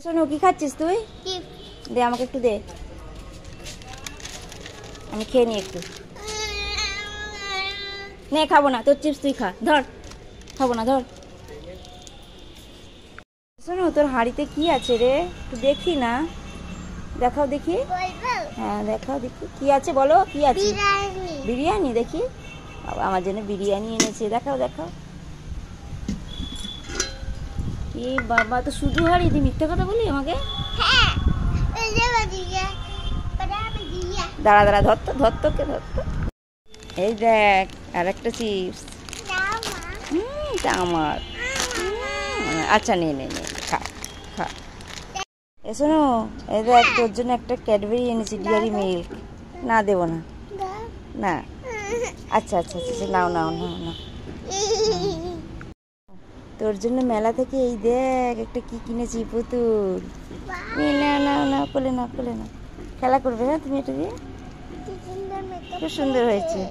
শোনো, কি খাচ্ছিস তুই? দে আমাকে একটু দে, আমি খেয়ে নি একটু। নে, খাবো না তোর চিপস, তুই খা, ধর। খাবো না, ধর। শোনো, তোর হাঁড়িতে কি আছে রে? একটু দেখি না, দেখাও দেখি। হ্যাঁ দেখাও দেখি, কি আছে বলো, কি আছে? বিরিয়ানি। দেখি, আমার জন্য বিরিয়ানি এনেছে, দেখাও দেখাও। এ বাবা, তো শুধু হাঁড়ি, তুই মিথ্যে কথা বলি আমাকে। দাঁড়া দাঁড়া, ধরতো ধরতোকে ধরতো। এই দেখ, আর একটা চিপস। আমার। আচ্ছা, নে নে নে, খা খা। এ শোনো, এই দেখ, তোর জন্য একটা ক্যাডবেরি এনেছি, ডিয়ারি মিল্ক। না, দেবো না। না, আচ্ছা আচ্ছা আচ্ছা, নাও নাও নাও নাও। তোর জন্য মেলা থেকে এই দেখ একটা কি কিনেছি, পুতুল। না না না, কোলে না কোলে না, খেলা করবে। হ্যাঁ তুমি এটা দিয়ে, খুব সুন্দর হয়েছে।